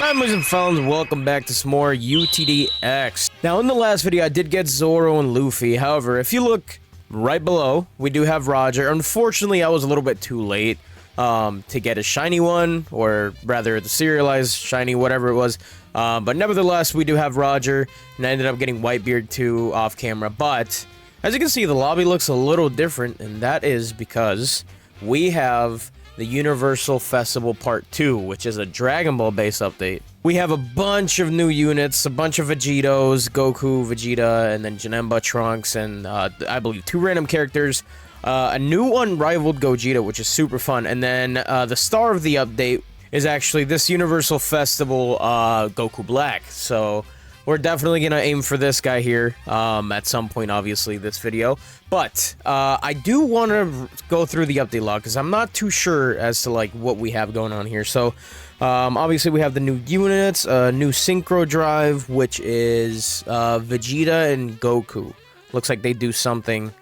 Hi, boys and fellas, welcome back to some more UTDX. Now, in the last video, I did get Zoro and Luffy. However, if you look right below, we do have Roger. Unfortunately, I was a little bit too late to get a shiny one, or rather, the serialized shiny, whatever it was. But nevertheless, we do have Roger, and I ended up getting Whitebeard too off camera. But as you can see, the lobby looks a little different, and that is because we have the Universal Festival Part 2, which is a Dragon Ball base update. We have a bunch of new units, a bunch of Vegetos, Goku, Vegeta, and then Janemba, Trunks, and I believe 2 random characters. A new unrivaled Gogeta, which is super fun, and then the star of the update is actually this Universal Festival Goku Black. So we're definitely gonna aim for this guy here at some point, obviously, this video. But I do want to go through the update log because I'm not too sure as to like what we have going on here. So obviously we have the new units, new Synchro Drive, which is Vegeta and Goku. Looks like they do something.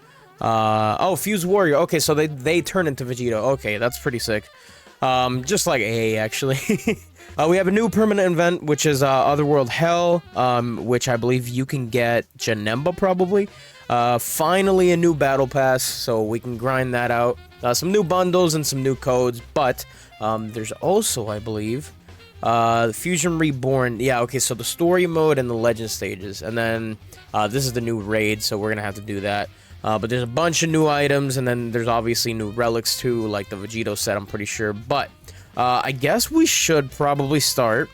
Oh, Fuse Warrior. Okay, so they turn into Vegeta. Okay, that's pretty sick. Just like A, actually. We have a new permanent event, which is Otherworld Hell, which I believe you can get Janemba, probably. Finally, a new Battle Pass, so we can grind that out. Some new bundles and some new codes, but there's also, I believe, the Fusion Reborn. Yeah, okay, so the story mode and the legend stages. And then this is the new raid, so we're going to have to do that. But there's a bunch of new items, and then there's obviously new relics too, like the Vegito set, I'm pretty sure. But I guess we should probably start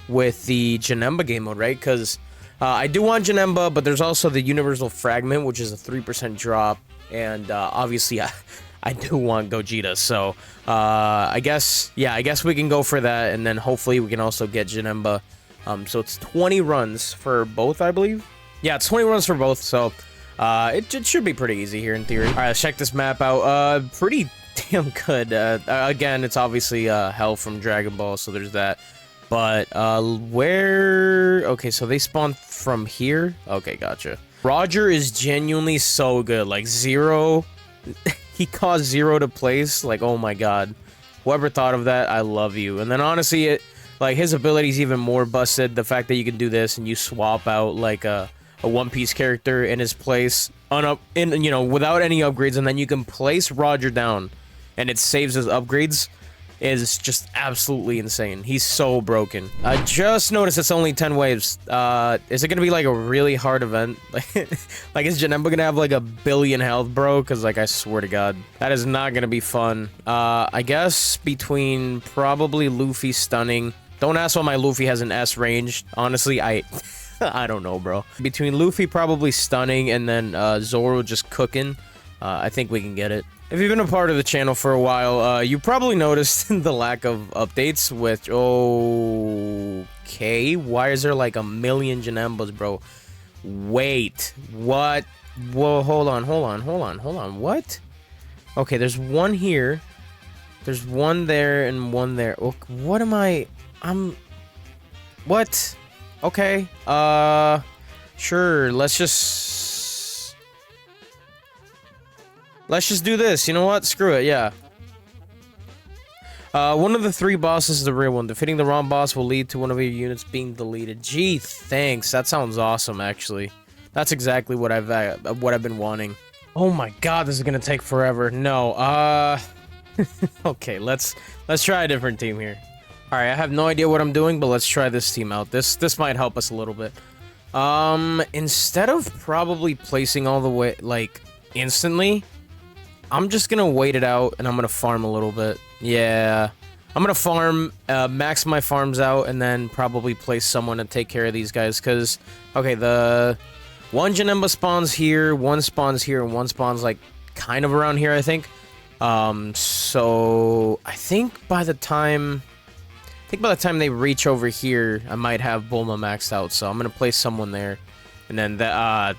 with the Janemba game mode, right? Because I do want Janemba, but there's also the Universal Fragment, which is a 3% drop, and obviously I do want Gogeta. So I guess we can go for that, and then hopefully we can also get Janemba. So it's 20 runs for both, I believe. Yeah, it's 20 runs for both, so it should be pretty easy here in theory. All right, let's check this map out. Pretty damn good. Again, it's obviously Hell from Dragon Ball, so there's that. But where? Okay, so they spawn from here. Okay, gotcha. Roger is genuinely so good. Like Zero, he caused Zero to place. Like, oh my god, whoever thought of that, I love you. And then honestly, like his ability's even more busted. The fact that you can do this and you swap out like a One Piece character in his place without any upgrades, and then you can place Roger down and it saves his upgrades, is just absolutely insane. He's so broken. I just noticed it's only 10 waves. Is it gonna be like a really hard event? Like is Janemba gonna have like a billion health, bro? Because like I swear to god, that is not gonna be fun. I guess between probably Luffy stunning. Don't ask why my Luffy has an S range. Honestly, I don't know, bro. Between Luffy probably stunning and then Zoro just cooking, I think we can get it. If you've been a part of the channel for a while, you probably noticed the lack of updates, which, okay, why is there like a million Janembas, bro? Wait, what? Whoa, hold on, what? Okay, there's one here, there's one there, and one there. What am I? What? Okay, sure, let's just do this. You know what? Screw it, yeah. One of the 3 bosses is the real one. Defeating the wrong boss will lead to one of your units being deleted. Gee, thanks. That sounds awesome, actually. That's exactly what I've been wanting. Oh my god, this is gonna take forever. No, okay, let's try a different team here. Alright, I have no idea what I'm doing, but let's try this team out. This might help us a little bit. Instead of probably placing all the way, like, instantly, I'm just gonna wait it out, and I'm gonna farm a little bit. Yeah. I'm gonna farm, max my farms out, and then probably place someone to take care of these guys, because, okay, the one Janemba spawns here, one spawns here, and one spawns, like, kind of around here, I think. So, I think by the time they reach over here, I might have Bulma maxed out, so I'm gonna place someone there, and then that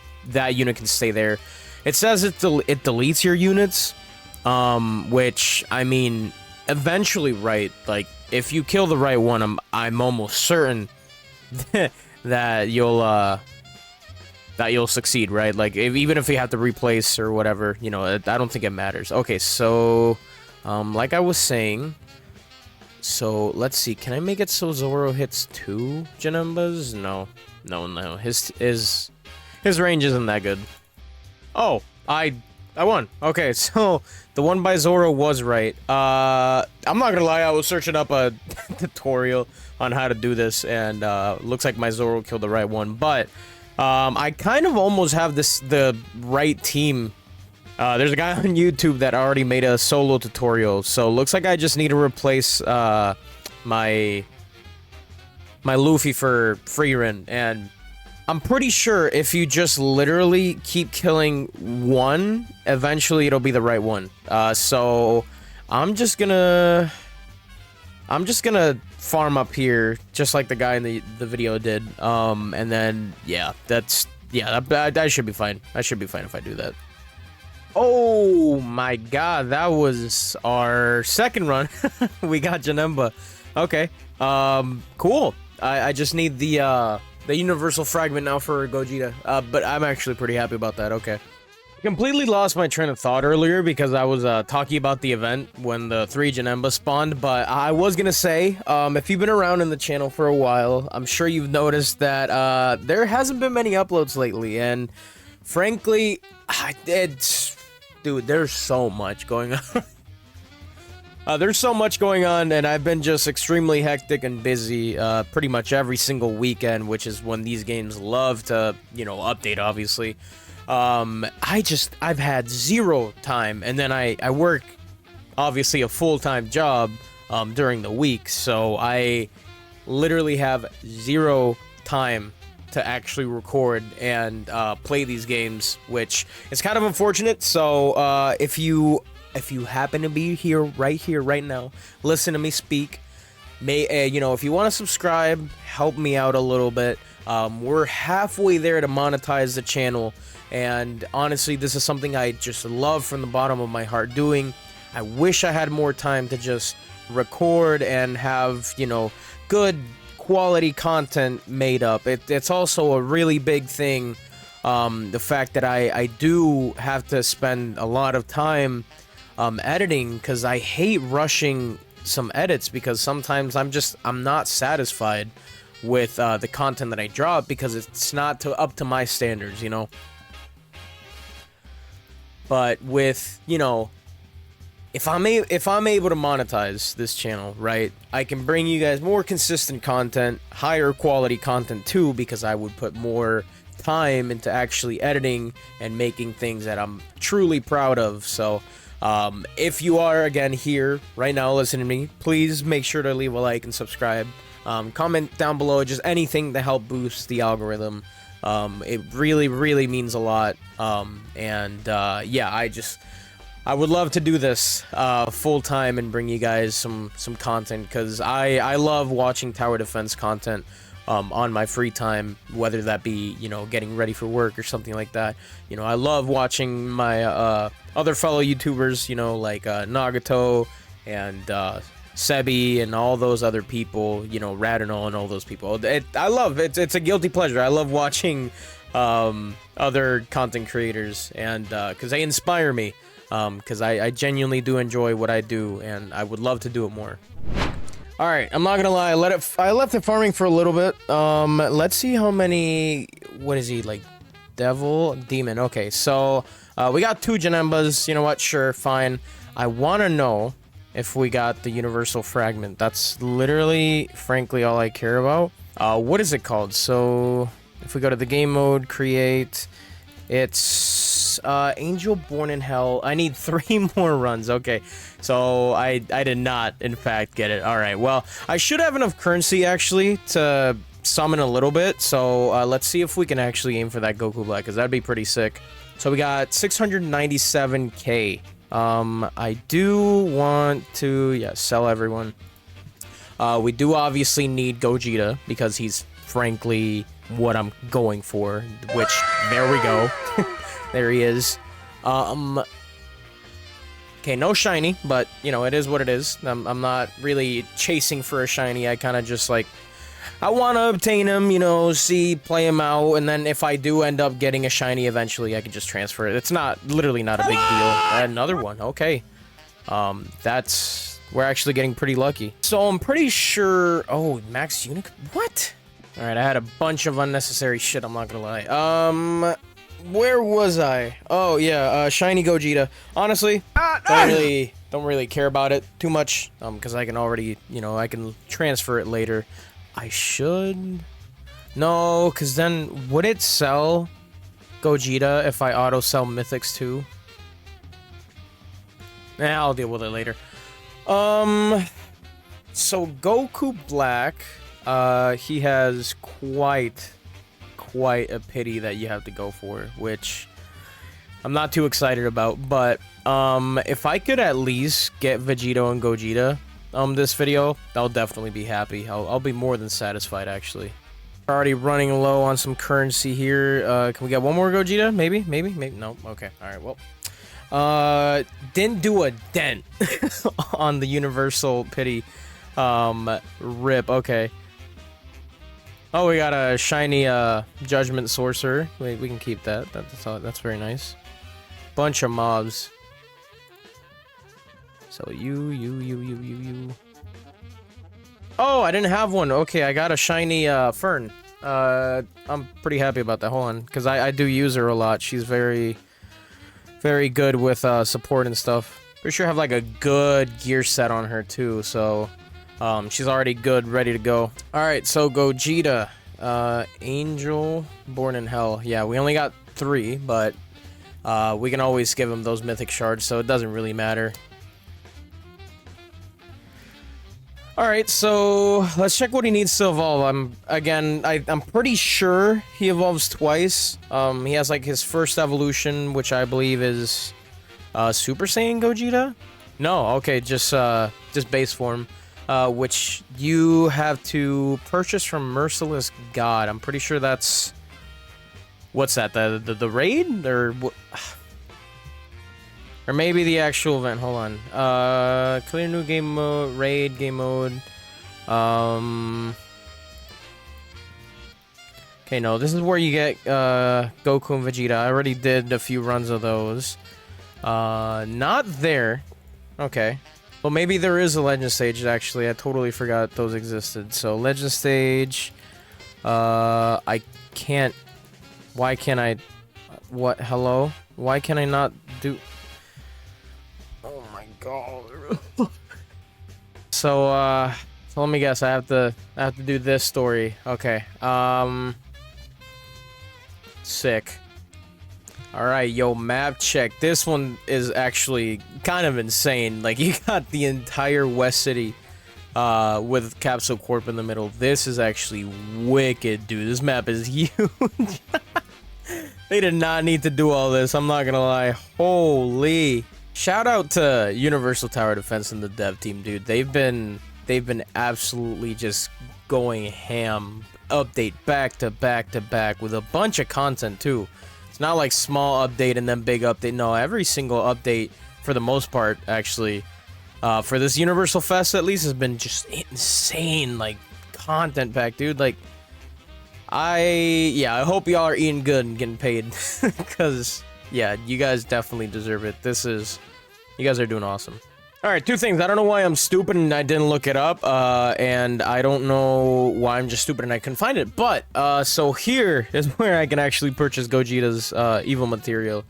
unit can stay there. It says it deletes your units, which, I mean, eventually, right, like, if you kill the right one, I'm almost certain that you'll succeed, right? Like, even if you have to replace or whatever, you know, I don't think it matters. Okay, so, like I was saying, So let's see. Can I make it so Zoro hits 2 Janembas? No. No. His range isn't that good. Oh, I won. Okay, so the one by Zoro was right. I'm not gonna lie, I was searching up a tutorial on how to do this, and looks like my Zoro killed the right one. But I kind of almost have the right team. There's a guy on YouTube that already made a solo tutorial, so looks like I just need to replace my Luffy for Frieren, and I'm pretty sure if you just literally keep killing one, eventually it'll be the right one. So I'm just gonna farm up here, just like the guy in the video did. And then that should be fine. I should be fine if I do that. Oh my god, that was our second run. We got Janemba. Okay. Cool. I just need the universal fragment now for Gogeta. But I'm actually pretty happy about that. Okay. Completely lost my train of thought earlier because I was talking about the event when the 3 Janemba spawned, but I was gonna say, if you've been around in the channel for a while, I'm sure you've noticed that there hasn't been many uploads lately, and frankly, dude, there's so much going on. There's so much going on, and I've been just extremely hectic and busy pretty much every single weekend, which is when these games love to, update, obviously. I've had zero time, and then I work, obviously, a full-time job during the week, so I literally have zero time to actually record and play these games, which is kind of unfortunate. So if you happen to be here right now, listen to me speak. If you want to subscribe, help me out a little bit. We're halfway there to monetize the channel, and honestly, this is something I just love from the bottom of my heart doing. I wish I had more time to just record and have, good quality content made up. It's also a really big thing, the fact that I do have to spend a lot of time editing, because I hate rushing some edits, because sometimes I'm not satisfied with the content that I drop because it's not up to my standards, But with, if I'm able to monetize this channel, right, I can bring you guys more consistent content, higher quality content too, because I would put more time into actually editing and making things that I'm truly proud of. So if you are, again, here right now listening to me, please make sure to leave a like and subscribe. Comment down below, just anything to help boost the algorithm. It really means a lot. I would love to do this full time and bring you guys some content, because I love watching tower defense content on my free time, whether that be, getting ready for work or something like that. I love watching my other fellow YouTubers, like Nagato and Sebi and all those other people, Radinal and all those people. I love it. It's a guilty pleasure. I love watching other content creators, and because they inspire me, because I genuinely do enjoy what I do, and I would love to do it more. All right, I'm not gonna lie, I left it farming for a little bit. Let's see how many. What is he, like? Demon. Okay, so we got 2 Janembas. You know what? Sure, fine. I want to know if we got the universal fragment. That's literally, frankly, all I care about. What is it called? So if we go to the game mode, create, it's Angel Born in Hell. I need 3 more runs. Okay, so I did not, in fact, get it. All right, well, I should have enough currency, actually, to summon a little bit. So let's see if we can actually aim for that Goku Black, because that'd be pretty sick. So we got 697k. I do want to, sell everyone. We do obviously need Gogeta, because he's frankly what I'm going for, which, there we go. There he is. Okay, no shiny, but, it is what it is. I'm not really chasing for a shiny. I kind of just, I want to obtain him, play him out, and then if I do end up getting a shiny eventually, I can just transfer it. It's literally not a big deal. Another one, okay. That's we're actually getting pretty lucky. So I'm pretty sure... Oh, max unique... What? Alright, I had a bunch of unnecessary shit, I'm not gonna lie. Where was I? Oh, yeah, shiny Gogeta. Honestly, don't really care about it too much, because I can already, you know, I can transfer it later. I should... No, because then, would it sell Gogeta if I auto-sell Mythics too? Nah, I'll deal with it later. So Goku Black, he has quite a pity that you have to go for, which I'm not too excited about, but if I could at least get Vegito and Gogeta this video, I'll definitely be happy. I'll be more than satisfied, actually. Already running low on some currency here. Can we get one more Gogeta? Maybe? No? Okay. Alright, well. Didn't do a dent on the Universal Pity rip. Okay. Oh, we got a shiny Judgment Sorcerer. Wait, we can keep that. That's very nice. Bunch of mobs. So you. Oh, I didn't have one. Okay, I got a shiny Fern. I'm pretty happy about that. Hold on, because I do use her a lot. She's very good with support and stuff. Pretty sure I have like a good gear set on her too, so she's already good, ready to go. Alright, so Gogeta. Angel Born in Hell. Yeah, we only got 3, but we can always give him those mythic shards, so it doesn't really matter. Alright, so let's check what he needs to evolve. I'm pretty sure he evolves twice. He has like his first evolution, which I believe is Super Saiyan Gogeta? No, okay, just base form. Which you have to purchase from Merciless God. I'm pretty sure that's... What's that? The raid? Or what? Or maybe the actual event. Hold on. Clear new game mode, raid game mode. Okay, no, this is where you get Goku and Vegeta. I already did a few runs of those. Not there. Okay. Well, maybe there is a Legend Stage, actually. I totally forgot those existed. So, Legend Stage... I can't... Why can't I... What? Hello? Why can I not do... Oh my god. So let me guess. I have to do this story. Okay. Sick. Alright, yo, map check. This one is actually kind of insane. Like, you got the entire West City with Capsule Corp in the middle. This is actually wicked, dude. This map is huge. They did not need to do all this, I'm not gonna lie. Holy. Shout out to Universal Tower Defense and the dev team, dude. They've been absolutely just going ham. Update back to back to back with a bunch of content, too. It's not like small update and then big update. No, every single update, for the most part, actually, for this Universal Fest at least, has been just insane, like, content pack, dude. Like, I hope y'all are eating good and getting paid, because, yeah, you guys definitely deserve it. You guys are doing awesome. Alright, 2 things. I don't know why I'm stupid and I didn't look it up, and I don't know why I'm just stupid and I couldn't find it, but, so here is where I can actually purchase Gogeta's, evil material,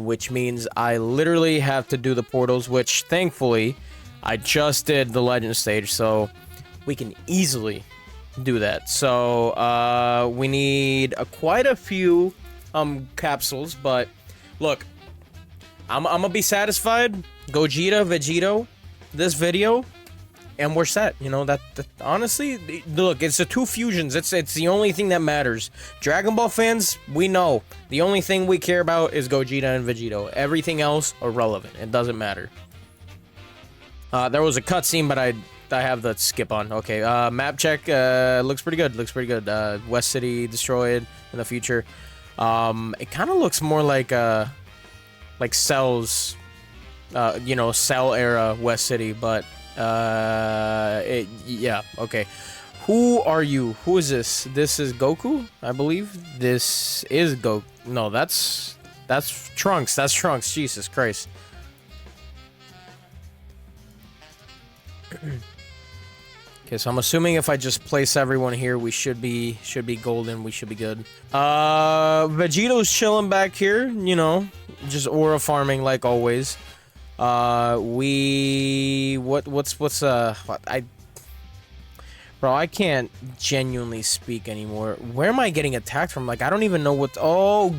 which means I literally have to do the portals, which, thankfully, I just did the Legend Stage, so we can easily do that. So, we need quite a few, capsules, but, look, I'm gonna be satisfied. Gogeta, Vegito, this video, and we're set. You know, that honestly, look, it's the 2 fusions. It's the only thing that matters. Dragon Ball fans, we know. The only thing we care about is Gogeta and Vegito. Everything else, irrelevant. It doesn't matter. There was a cutscene, but I have the skip on. Okay, map check, looks pretty good. Looks pretty good. West City destroyed in the future. It kind of looks more like Cell's, you know, Cell era West City, but, yeah, okay. Who are you? Who is this? This is Goku, I believe. This is Goku. No, that's Trunks. That's Trunks. Jesus Christ. Okay, so I'm assuming if I just place everyone here, we should be golden. We should be good. Vegeto's chilling back here, you know, just aura farming like always. Bro, I can't genuinely speak anymore. Where am I getting attacked from? Like, I don't even know what. Oh,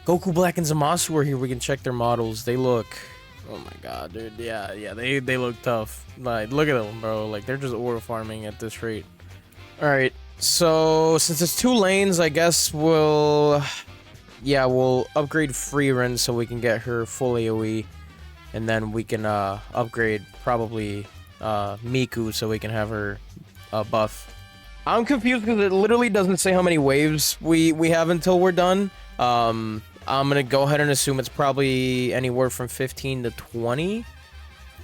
Goku Black and Zamasu are here. We can check their models. They look. Oh my god, dude. Yeah, they look tough. Like, look at them, bro. Like, they're just aura farming at this rate. Alright, so since it's 2 lanes, I guess we'll upgrade Freerin so we can get her full AoE. And then we can upgrade probably Miku so we can have her buff. I'm confused because it literally doesn't say how many waves we have until we're done. I'm gonna go ahead and assume it's probably anywhere from 15 to 20,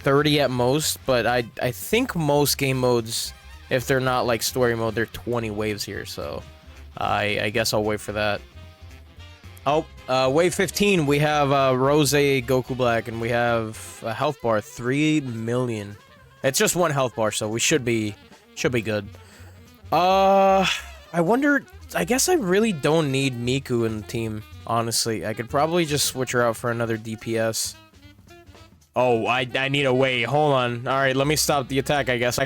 30 at most, but I think most game modes, if they're not like story mode, they're 20 waves here, so I guess I'll wait for that. Oh, wave 15, we have Rose Goku Black, and we have a health bar, 3 million. It's just 1 health bar, so we should be good. I wonder, I guess I really don't need Miku in the team, honestly. I could probably just switch her out for another DPS. Oh, I need a way. Hold on. All right, let me stop the attack, I guess.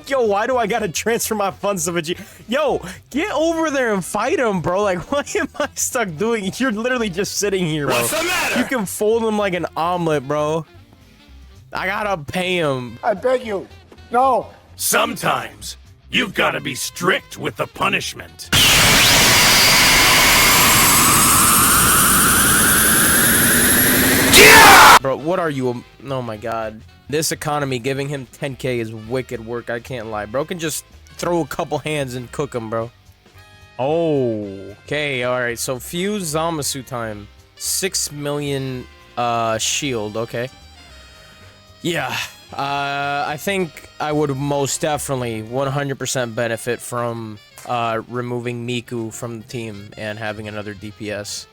Yo, why do I gotta transfer my funds to Vegeta? Yo, get over there and fight him, bro. Like, what am I stuck doing? You're literally just sitting here, bro. What's the matter? You can fold him like an omelet, bro. I gotta pay him. I beg you. No. Sometimes you've got to be strict with the punishment. Bro, what are you? Oh my god. This economy, giving him 10k is wicked work, I can't lie. Bro can just throw a couple hands and cook him, bro. Oh, okay, alright. So, fuse Zamasu time. 6 million shield, okay. Yeah, I think I would most definitely 100% benefit from removing Miku from the team and having another DPS.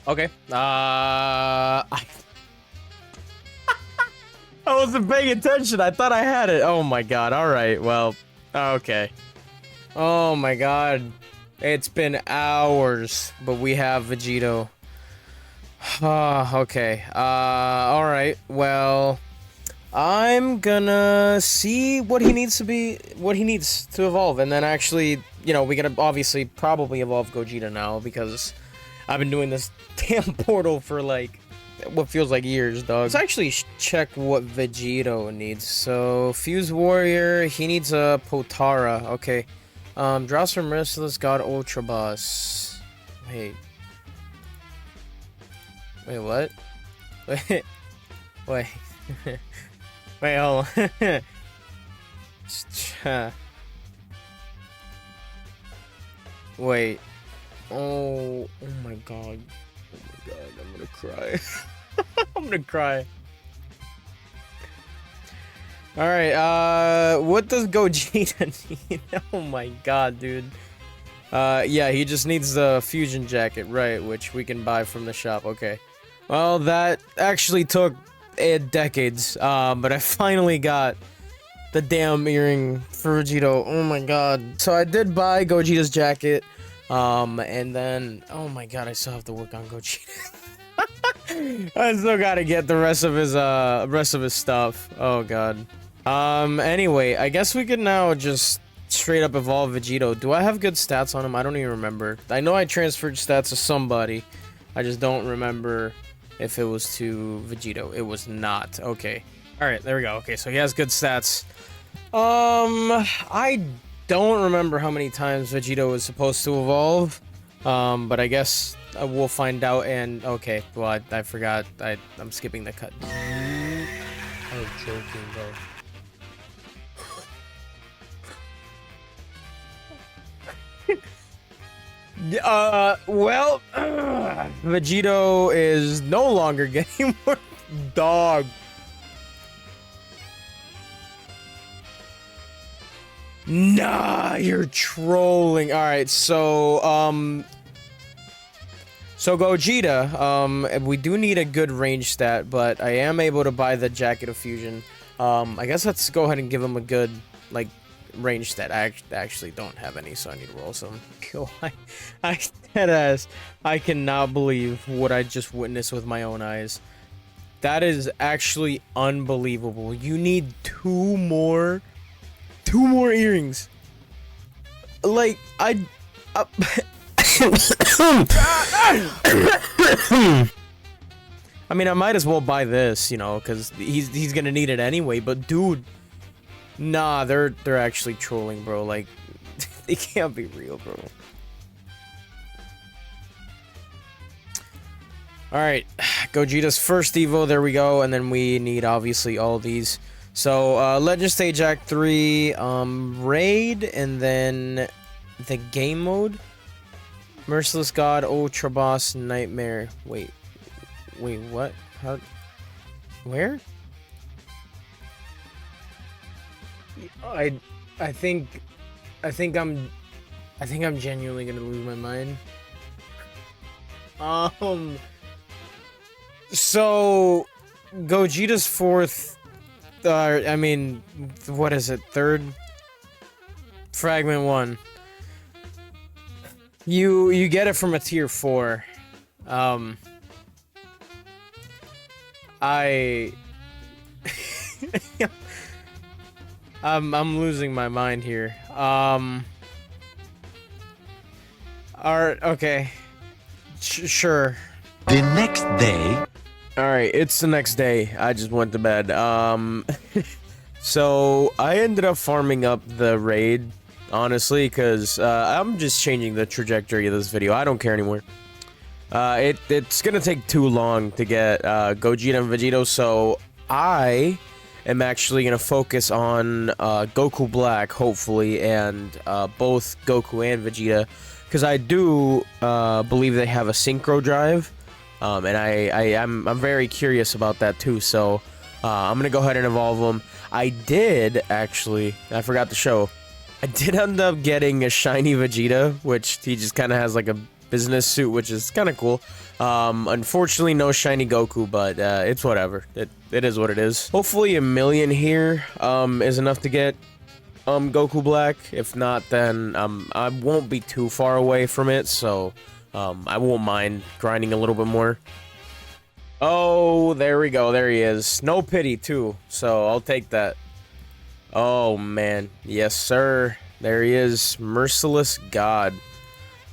Okay, I wasn't paying attention. I thought I had it. Oh my god. All right. Well, okay. Oh my god. It's been hours, but we have Vegito. Okay. All right. Well, I'm gonna see what he needs to evolve, and then actually, you know, we gotta obviously probably evolve Gogeta now because I've been doing this damn portal for like what feels like years, dog. Let's actually check what Vegito needs. So, Fuse Warrior, he needs a Potara. Okay. Draws from Merciless God Ultra Boss. Wait. Wait, what? Wait. Wait. Wait, hold on. Wait. Oh my god. Oh my god, I'm gonna cry. I'm gonna cry. Alright, what does Gogeta need? Oh my god, dude. Yeah, he just needs the fusion jacket, right, which we can buy from the shop, okay. Well, that actually took decades, but I finally got the damn earring for Vegito. Oh my god. So I did buy Gogeta's jacket, and then, oh my god, I still have to work on Gogeta. I still gotta get the rest of his stuff. Oh god. Anyway, I guess we could now just straight up evolve Vegito. Do I have good stats on him? I don't even remember. I know I transferred stats to somebody. I just don't remember if it was to Vegito. It was not. Okay. Alright, there we go. Okay, so he has good stats. I don't remember how many times Vegito was supposed to evolve. But I guess we'll find out. And okay, well, I forgot. I'm skipping the cut. I was joking, bro. Well, Vegito is no longer getting more dog. Nah, you're trolling. All right, so So Gogeta, we do need a good range stat, but I am able to buy the Jacket of Fusion. I guess let's go ahead and give him a good, like, range stat. I actually don't have any, so I need to roll some. I deadass, I cannot believe what I just witnessed with my own eyes. That is actually unbelievable. You need two more earrings. Like, I mean, I might as well buy this, you know, because he's gonna need it anyway. But dude, nah, they're actually trolling, bro. Like, they can't be real, bro. All right, Gogeta's first Evo. There we go, and then we need obviously all these. So Legend Stage Act 3, Raid, and then the game mode. Merciless God, Ultra Boss, Nightmare. Wait, what? How? Where? I think I'm genuinely gonna lose my mind. So Gogeta's fourth. I mean, what is it? Third. Fragment 1. You get it from a tier 4. I'm losing my mind here. Alright, okay. Sure. The next day. Alright, it's the next day. I just went to bed. So I ended up farming up the raid, honestly, because I'm just changing the trajectory of this video. I don't care anymore. It's gonna take too long to get Gogeta and Vegito, so I am actually gonna focus on Goku Black, hopefully, and both Goku and Vegeta, because I do believe they have a synchro drive, and I'm very curious about that too. So I'm gonna go ahead and evolve them. I did actually, I forgot to show. I did end up getting a shiny Vegeta, which he just kind of has like a business suit, which is kind of cool. Unfortunately, no shiny Goku, but it's whatever. It is what it is. Hopefully, 1,000,000 here is enough to get Goku Black. If not, then I won't be too far away from it, so I won't mind grinding a little bit more. Oh, there we go. There he is. No pity, too, so I'll take that. Oh, man. Yes, sir. There he is. Merciless God.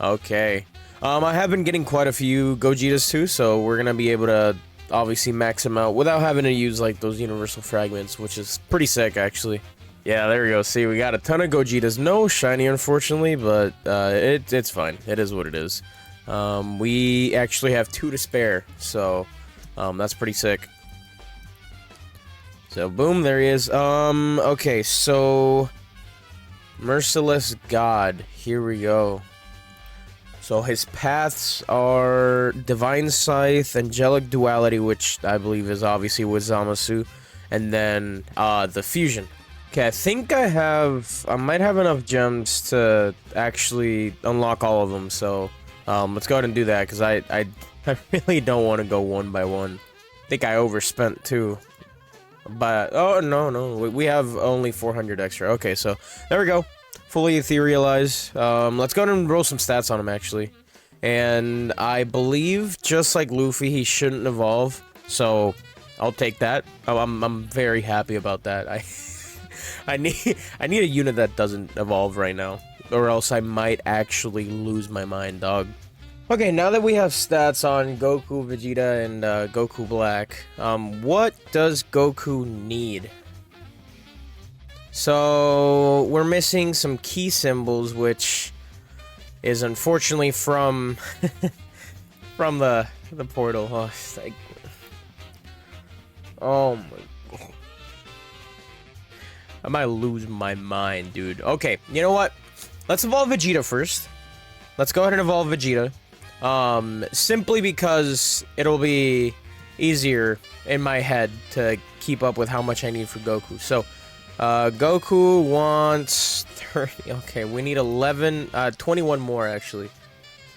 Okay. I have been getting quite a few Gogetas, too, so we're gonna be able to obviously max them out without having to use, like, those universal fragments, which is pretty sick, actually. Yeah, there we go. See, we got a ton of Gogetas. No shiny, unfortunately, but it's fine. It is what it is. We actually have 2 to spare, so that's pretty sick. So, boom, there he is. Okay, so Merciless God. Here we go. So his paths are Divine Scythe, Angelic Duality, which I believe is obviously with Zamasu, and then the Fusion. Okay, I think I might have enough gems to actually unlock all of them, so let's go ahead and do that, because I really don't want to go one by one. I think I overspent too. But, oh, no, we have only 400 extra. Okay, so there we go. Fully etherealized. Let's go ahead and roll some stats on him, actually. And I believe, just like Luffy, he shouldn't evolve. So I'll take that. I'm very happy about that. I need a unit that doesn't evolve right now, or else I might actually lose my mind, dog. Okay, now that we have stats on Goku, Vegeta, and Goku Black, what does Goku need? So, we're missing some key symbols, which is unfortunately from from the portal. Oh, it's like, oh my god. I might lose my mind, dude. Okay, you know what? Let's evolve Vegeta first. Let's go ahead and evolve Vegeta. Simply because it'll be easier in my head to keep up with how much I need for Goku. So, Goku wants 30. Okay, we need 21 more, actually.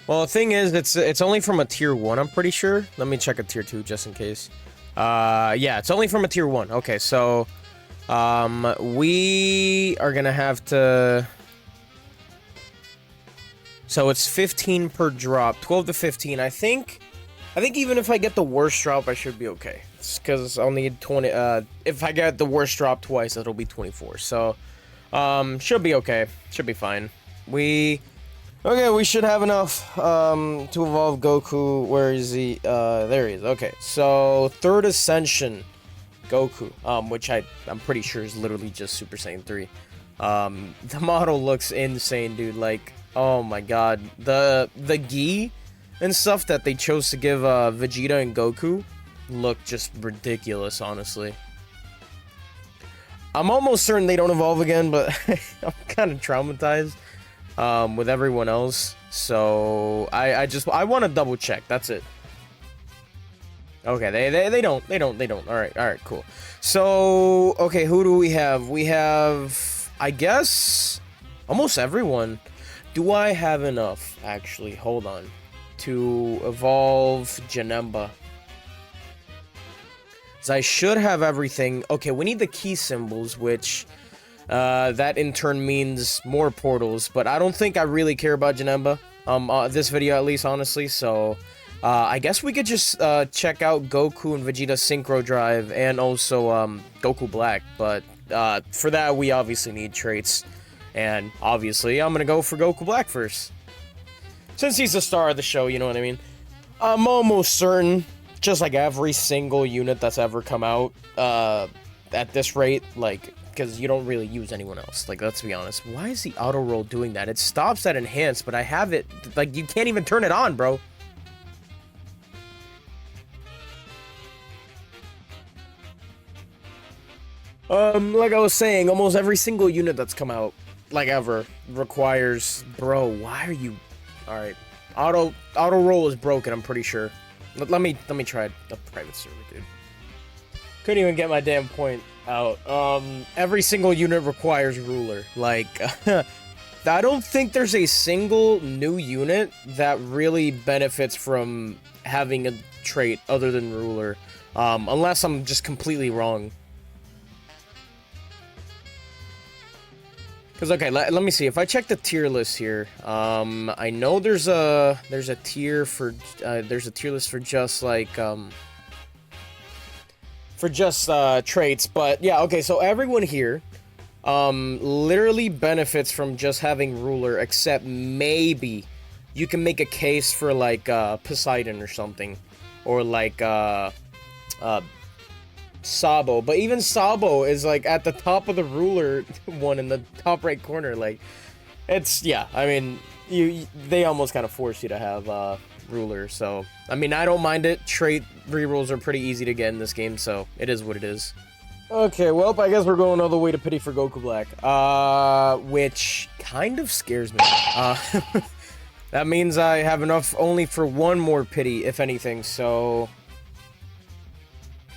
Well, the thing is, it's only from a tier 1, I'm pretty sure. Let me check a tier 2 just in case. Yeah, it's only from a tier 1. Okay, so we are gonna have to. So it's 15 per drop, 12 to 15. I think even if I get the worst drop, I should be okay. Because I'll need 20. If I get the worst drop twice, it'll be 24. So, should be okay. Should be fine. We should have enough to evolve Goku. Where is he? There he is. Okay, so third ascension Goku, which I'm pretty sure is literally just Super Saiyan 3. The model looks insane, dude. Like, oh my god, the gi and stuff that they chose to give Vegeta and Goku look just ridiculous, honestly. I'm almost certain they don't evolve again, but I'm kind of traumatized with everyone else. So I want to double check. That's it. Okay, they don't. All right, cool. So okay, who do we have? We have, I guess, almost everyone. Do I have enough? Actually, hold on. To evolve Janemba. So I should have everything. Okay, we need the key symbols, which that in turn means more portals. But I don't think I really care about Janemba. This video at least, honestly. So I guess we could just check out Goku and Vegeta Synchro Drive and also Goku Black. But for that, we obviously need traits. And obviously, I'm gonna go for Goku Black first. Since he's the star of the show, you know what I mean? I'm almost certain, just like every single unit that's ever come out, at this rate, like, because you don't really use anyone else. Like, let's be honest. Why is the auto roll doing that? It stops at enhanced, but I have it, like, you can't even turn it on, bro. Like I was saying, almost every single unit that's come out, like ever, requires, bro, why are you... Alright, auto roll is broken, I'm pretty sure. Let me try a private server, dude. Couldn't even get my damn point out. Every single unit requires ruler. Like, I don't think there's a single new unit that really benefits from having a trait other than ruler. Unless I'm just completely wrong. Because, okay, let me see. If I check the tier list here, I know there's a tier for, there's a tier list for just, like, traits, but, yeah, okay, so everyone here, literally benefits from just having ruler, except maybe you can make a case for, like, Poseidon or something, or, like, Sabo, but even Sabo is like at the top of the ruler one in the top right corner. Like, it's, yeah, I mean, they almost kind of force you to have ruler. So I mean, I don't mind it. Trait rerolls are pretty easy to get in this game, so it is what it is. Okay, well, I guess we're going all the way to pity for Goku Black, which kind of scares me. That means I have enough only for one more pity, if anything. So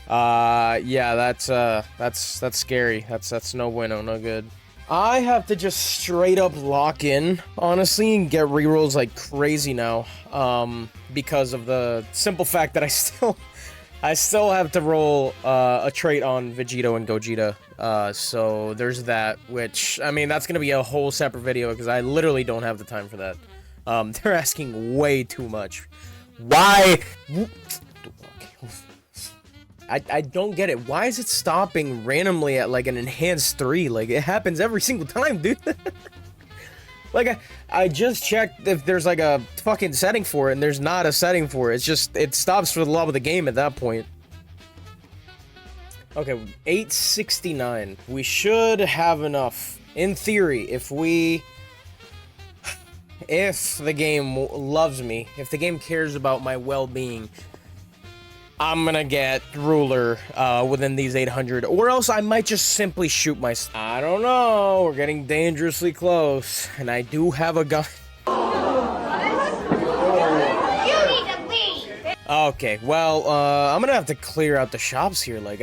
yeah, that's scary. That's no bueno, no good. I have to just straight up lock in, honestly, and get rerolls like crazy now, because of the simple fact that I still have to roll a trait on Vegito and Gogeta. So there's that, which, I mean, that's gonna be a whole separate video because I literally don't have the time for that. They're asking way too much. Why? I don't get it. Why is it stopping randomly at like an enhanced 3? Like, it happens every single time, dude. Like, I just checked if there's like a fucking setting for it, and there's not a setting for it. It's just, it stops for the love of the game at that point. Okay, 869. We should have enough. In theory, if the game loves me, if the game cares about my well-being, I'm gonna get ruler within these 800, or else I might just simply shoot myself. I don't know, we're getting dangerously close, and I do have a gun. You need to leave! Okay, well, I'm gonna have to clear out the shops here, like,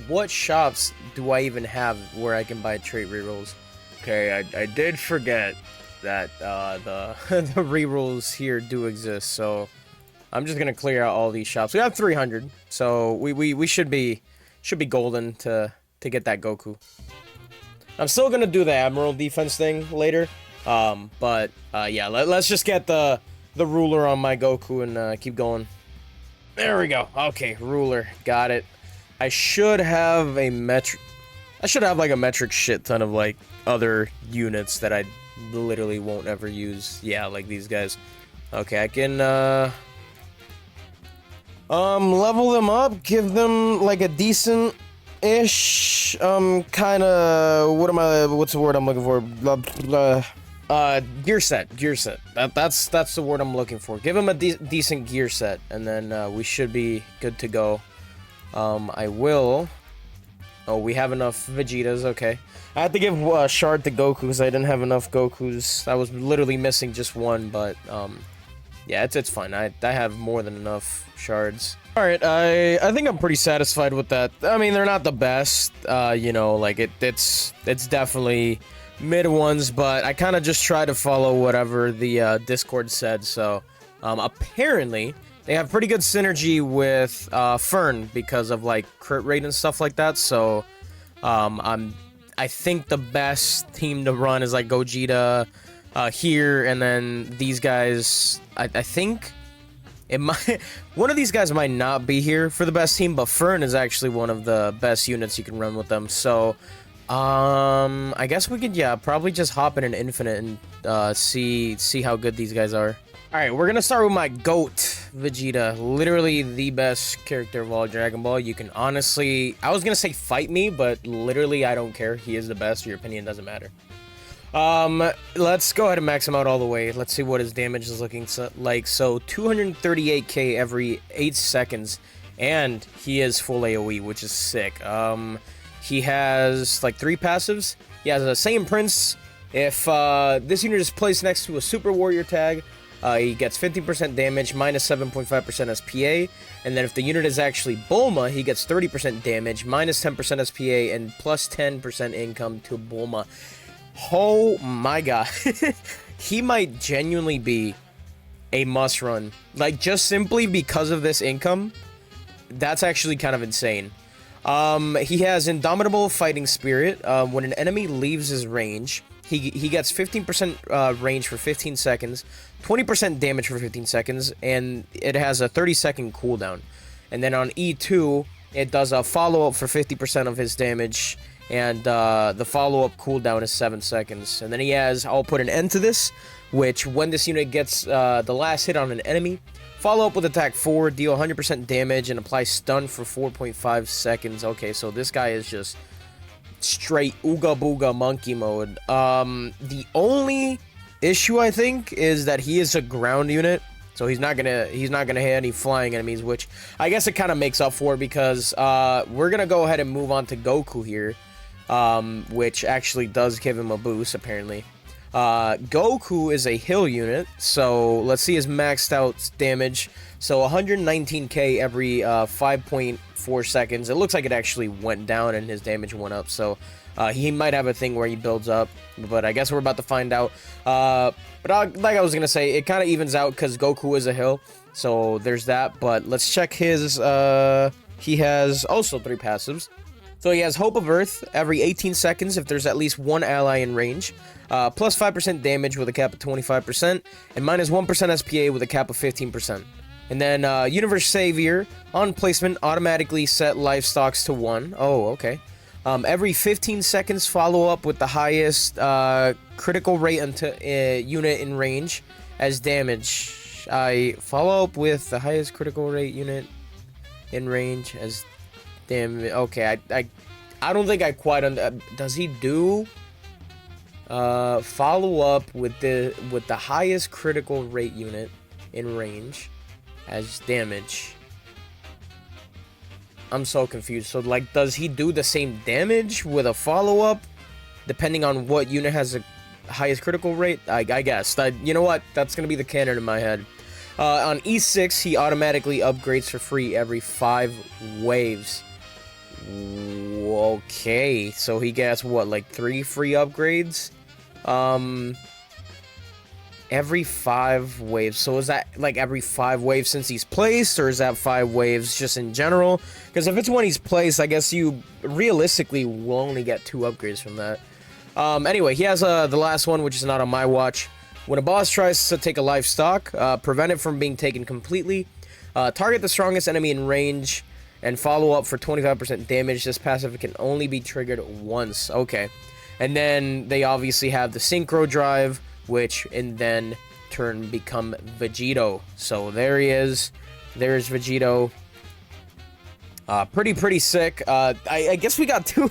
what shops do I even have where I can buy trait rerolls? Okay, I did forget. that the the rerolls here do exist. So I'm just gonna clear out all these shops. We have 300, so we should be golden to get that Goku. I'm still gonna do the Admiral defense thing later, but yeah, let's just get the ruler on my Goku and keep going. There we go. Okay, ruler, got it. I should have a metric. I should have like a metric shit ton of like other units that I literally won't ever use. Yeah, like these guys. Okay, I can level them up, give them like a decent ish kind of what's the word I'm looking for? Gear set. That's the word I'm looking for. Give them a decent gear set, and then we should be good to go. I will. Oh, we have enough Vegetas. Okay, I had to give a shard to Goku because I didn't have enough Gokus. I was literally missing just one, but yeah, it's fine. I have more than enough shards. All right, I think I'm pretty satisfied with that. I mean, they're not the best, you know, like it's definitely mid ones, but I kind of just try to follow whatever the Discord said. So apparently they have pretty good synergy with Fern because of like crit rate and stuff like that. So I think the best team to run is like Gogeta here, and then these guys. I think it might one of these guys might not be here for the best team, but Fern is actually one of the best units you can run with them. So I guess we could probably just hop in an infinite and see how good these guys are. All right, we're gonna start with my GOAT, Vegeta. Literally the best character of all Dragon Ball. You can honestly, I was gonna say fight me, but literally I don't care. He is the best. Your opinion doesn't matter. Let's go ahead and max him out all the way. Let's see what his damage is looking like. So 238k every 8 seconds, and he is full AoE, which is sick. He has like 3 passives. He has a Saiyan Prince. If this unit is placed next to a Super Warrior tag, he gets 15% damage, minus 7.5% SPA. And then if the unit is actually Bulma, he gets 30% damage, minus 10% SPA, and plus 10% income to Bulma. Oh my god. He might genuinely be a must run. Like, just simply because of this income, that's actually kind of insane. He has Indomitable Fighting Spirit. When an enemy leaves his range, he gets 15% range for 15 seconds, 20% damage for 15 seconds, and it has a 30-second cooldown. And then on E2, it does a follow-up for 50% of his damage, and the follow-up cooldown is 7 seconds. And then he has, I'll put an end to this, which when this unit gets the last hit on an enemy, follow up with attack 4, deal 100% damage, and apply stun for 4.5 seconds. Okay, so this guy is just straight ooga booga monkey mode. The only issue I think is that he is a ground unit, so he's not gonna hit any flying enemies, which I guess it kind of makes up for, because we're gonna go ahead and move on to Goku here, which actually does give him a boost apparently. Goku is a hill unit, so let's see his maxed out damage. So 119k every 5.4 seconds. It looks like it actually went down and his damage went up, so he might have a thing where he builds up, but I guess we're about to find out. But like I was gonna say, it kind of evens out because Goku is a hill, so there's that. But let's check his, he has also 3 passives. So he has Hope of Earth every 18 seconds if there's at least one ally in range, plus 5% damage with a cap of 25%, and minus 1% SPA with a cap of 15%. And then Universe Savior, on placement, automatically set life stocks to 1. Oh, okay. Every 15 seconds, follow up with the highest critical rate unit in range as damage. I follow up with the highest critical rate unit in range as damage. Okay, I don't think I quite does he do follow up with the highest critical rate unit in range as damage? I'm so confused. So, like, does he do the same damage with a follow-up, depending on what unit has the highest critical rate? I guess. You know what? That's going to be the canon in my head. On E6, he automatically upgrades for free every 5 waves. Okay. So he gets, what, like 3 free upgrades? Every 5 waves. So is that like every 5 waves since he's placed, or is that 5 waves just in general? Because if it's when he's placed, I guess you realistically will only get 2 upgrades from that. Anyway, he has the last one, which is not on my watch. When a boss tries to take a livestock, prevent it from being taken completely. Target the strongest enemy in range and follow up for 25% damage. This passive can only be triggered once. Okay. And then they obviously have the Synchro Drive, which in then turn become Vegito. So there he is. There's Vegito. Pretty sick. I guess we got two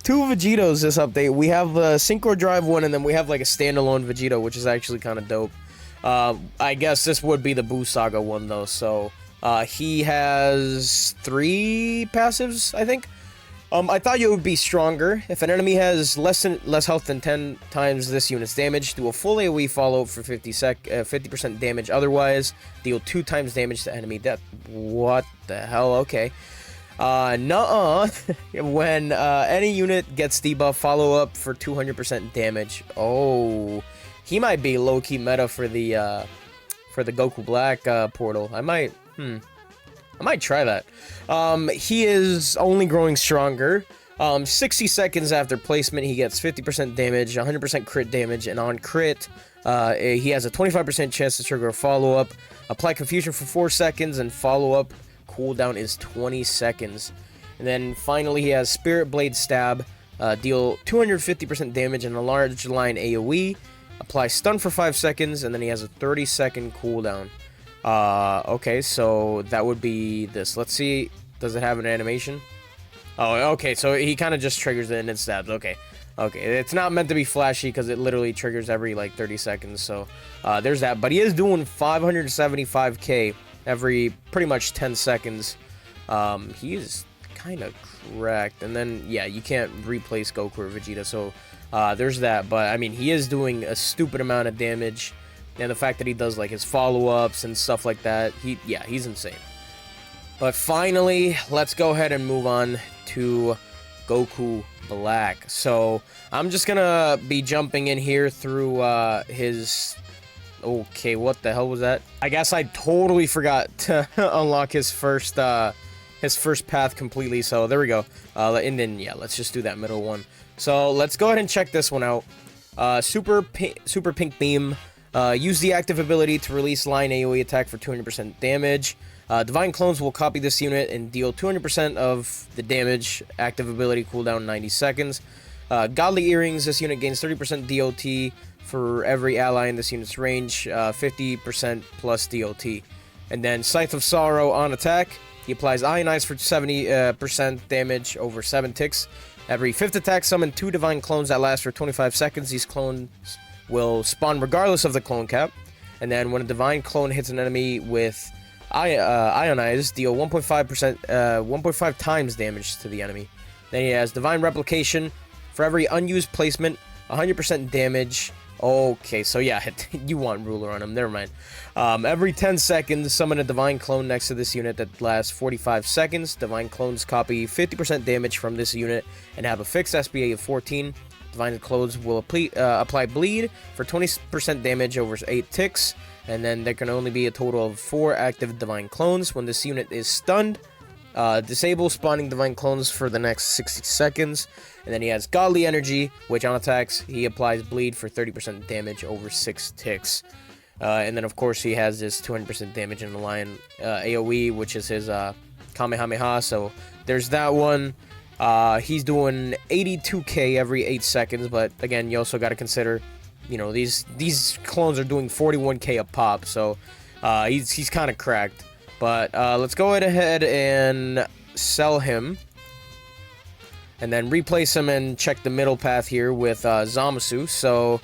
Vegitos this update. We have the Synchro Drive one, and then we have like a standalone Vegito, which is actually kind of dope. I guess this would be the Boo Saga one though. So he has 3 passives, I think. I thought you would be stronger. If an enemy has less health than 10 times this unit's damage, do a full AoE follow for 50% damage. Otherwise, deal 2 times damage to enemy death. What the hell? Okay. Nuh-uh. When any unit gets debuff, follow up for 200% damage. Oh, he might be low-key meta for the Goku Black portal. I might try that. He is only growing stronger. 60 seconds after placement, he gets 50% damage, 100% crit damage, and on crit, he has a 25% chance to trigger a follow-up. Apply confusion for 4 seconds, and follow-up cooldown is 20 seconds. And then finally, he has Spirit Blade Stab. Deal 250% damage and a large line AoE. Apply stun for 5 seconds, and then he has a 30-second cooldown. Okay, so that would be this. Let's see. Does it have an animation? Oh, okay, so he kind of just triggers it and it stabs. Okay. It's not meant to be flashy because it literally triggers every, like, 30 seconds. So, there's that. But he is doing 575k every pretty much 10 seconds. He is kind of cracked. And then, yeah, you can't replace Goku or Vegeta. So, there's that. But, I mean, he is doing a stupid amount of damage. And the fact that he does, like, his follow-ups and stuff like that, he's insane. But finally, let's go ahead and move on to Goku Black. So, I'm just gonna be jumping in here through, his... Okay, what the hell was that? I guess I totally forgot to unlock his first path completely, so there we go. And then, yeah, let's just do that middle one. So, let's go ahead and check this one out. Super Pink Beam. Use the active ability to release line AoE attack for 200% damage. Divine Clones will copy this unit and deal 200% of the damage. Active ability cooldown 90 seconds. Godly Earrings. This unit gains 30% DOT for every ally in this unit's range. 50% plus DOT. And then Scythe of Sorrow on attack. He applies Ionize for 70% damage over 7 ticks. Every 5th attack, summon 2 Divine Clones that last for 25 seconds. These clones will spawn regardless of the clone cap. And then when a Divine Clone hits an enemy with Ionize, deal 1.5 times damage to the enemy. Then he has Divine Replication. For every unused placement, 100% damage. Okay, so yeah, you want Ruler on him, never mind. Every 10 seconds, summon a Divine Clone next to this unit that lasts 45 seconds. Divine Clones copy 50% damage from this unit and have a fixed SPA of 14. Divine Clones will apply Bleed for 20% damage over 8 ticks. And then there can only be a total of 4 active Divine Clones. When this unit is stunned, disable spawning Divine Clones for the next 60 seconds. And then he has Godly Energy, which on attacks, he applies Bleed for 30% damage over 6 ticks. And then, of course, he has this 200% damage in the line AoE, which is his Kamehameha. So there's that one. He's doing 82k every 8 seconds. But again, you also got to consider, you know, these clones are doing 41k a pop. So he's kind of cracked. But let's go ahead and sell him. And then replace him and check the middle path here with Zamasu. So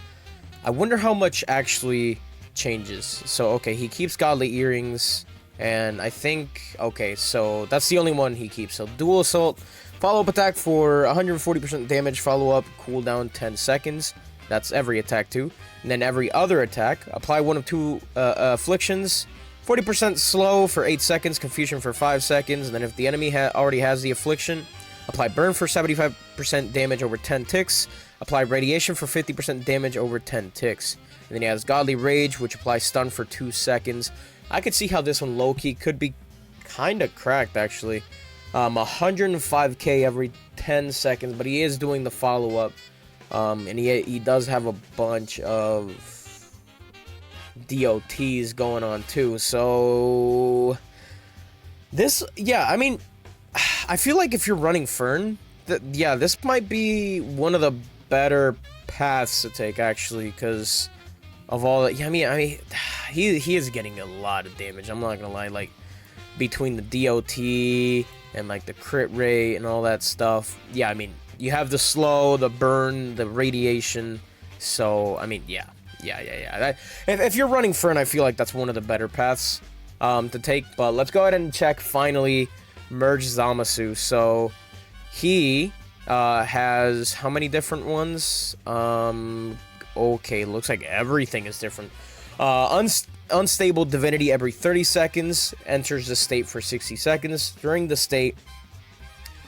I wonder how much actually changes. So, okay, he keeps Godly Earrings. And I think, okay, so that's the only one he keeps. So Dual Assault, follow-up attack for 140% damage, follow-up, cooldown 10 seconds. That's every attack too. And then every other attack, apply one of 2 afflictions. 40% slow for 8 seconds, confusion for 5 seconds. And then if the enemy already has the affliction, Apply burn for 75% damage over 10 ticks. Apply radiation for 50% damage over 10 ticks. And then he has Godly Rage, which applies stun for 2 seconds. I could see how this one low-key could be kind of cracked, actually. 105k every 10 seconds, but he is doing the follow-up. And he does have a bunch of DOTs going on, too. So, this, yeah, I mean, I feel like if you're running Fern, yeah, this might be one of the better paths to take, actually, because of all that. Yeah, I mean, he is getting a lot of damage. I'm not gonna lie, like between the DOT and like the crit rate and all that stuff. Yeah, I mean, you have the slow, the burn, the radiation. So, I mean, yeah. If you're running Fern, I feel like that's one of the better paths to take. But let's go ahead and check finally Merge Zamasu. So he has how many different ones? Okay, looks like everything is different. Unstable Divinity every 30 seconds, enters the state for 60 seconds. During the state,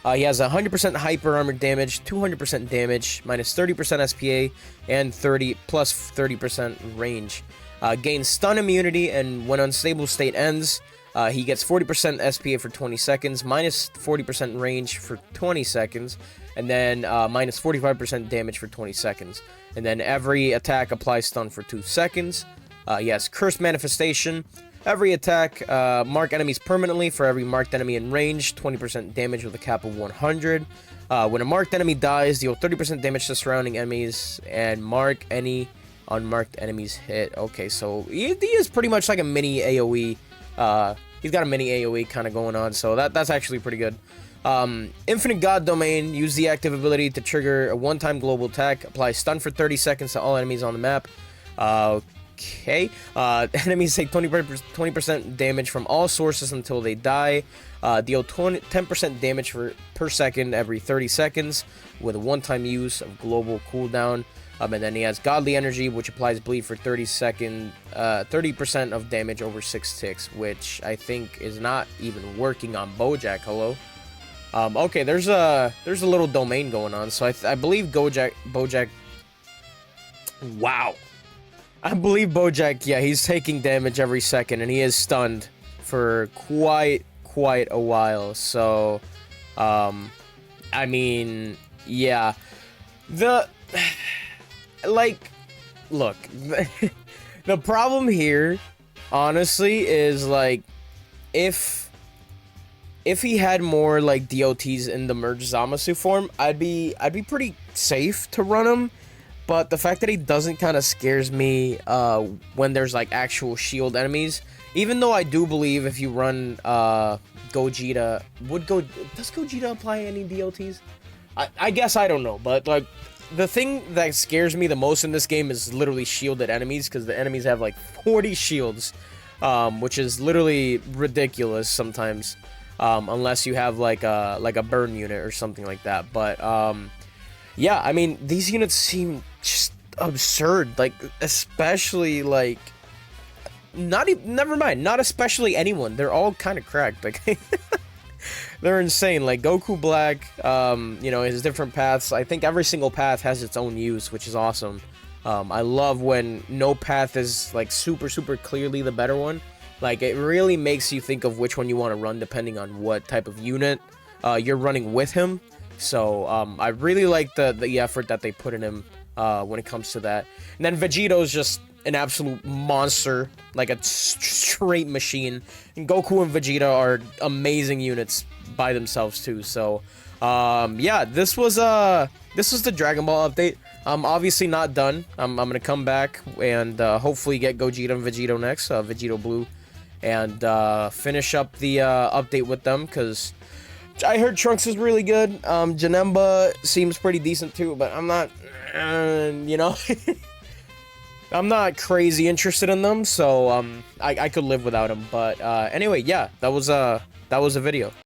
he has 100% hyper armor damage, 200% damage, minus 30% SPA, and plus 30% range. Gains stun immunity, and when unstable state ends, he gets 40% SPA for 20 seconds, minus 40% range for 20 seconds, and then minus 45% damage for 20 seconds. And then every attack applies stun for 2 seconds. Yes, Cursed Manifestation. Every attack, mark enemies permanently. For every marked enemy in range, 20% damage with a cap of 100. When a marked enemy dies, deal 30% damage to surrounding enemies, and mark any unmarked enemies hit. Okay, so he is pretty much like a mini AoE. He's got a mini AoE kind of going on, so that's actually pretty good. Infinite God Domain. Use the active ability to trigger a one-time global attack. Apply stun for 30 seconds to all enemies on the map. Okay. Enemies take 20% damage from all sources until they die. Deal 10% damage per second every 30 seconds with a one-time use of global cooldown. And then he has Godly Energy, which applies bleed for 30% of damage over 6 ticks, which I think is not even working on Bojack. Hello. Okay, there's a little domain going on, so I believe Bojack. Wow. I believe Bojack, yeah, he's taking damage every second, and he is stunned for quite a while. So, I mean, yeah, look, the problem here, honestly, is like if he had more like DOTs in the Merge Zamasu form, I'd be pretty safe to run him. But the fact that he doesn't kind of scares me when there's like actual shield enemies. Even though I do believe if you run Gogeta, does Gogeta apply any DOTs? I guess I don't know, but like the thing that scares me the most in this game is literally shielded enemies, because the enemies have like 40 shields, which is literally ridiculous sometimes, unless you have like a burn unit or something like that. But yeah, I mean, these units seem just absurd, like, especially, like, never mind, not especially anyone, they're all kind of cracked, like, they're insane, like, Goku Black, you know, his different paths, I think every single path has its own use, which is awesome. I love when no path is, like, super clearly the better one. Like, it really makes you think of which one you want to run depending on what type of unit you're running with him. So, I really like the effort that they put in him when it comes to that. And then Vegeto's just an absolute monster, like a straight machine. And Goku and Vegeta are amazing units by themselves too. So, yeah, this was the Dragon Ball update. I'm obviously not done. I'm gonna come back and hopefully get Gogeta and Vegeto next, Vegito Blue, and finish up the update with them, because I heard Trunks is really good. Janemba seems pretty decent too, but I'm not, you know, I'm not crazy interested in them, so I could live without them. But anyway, yeah, that was a video.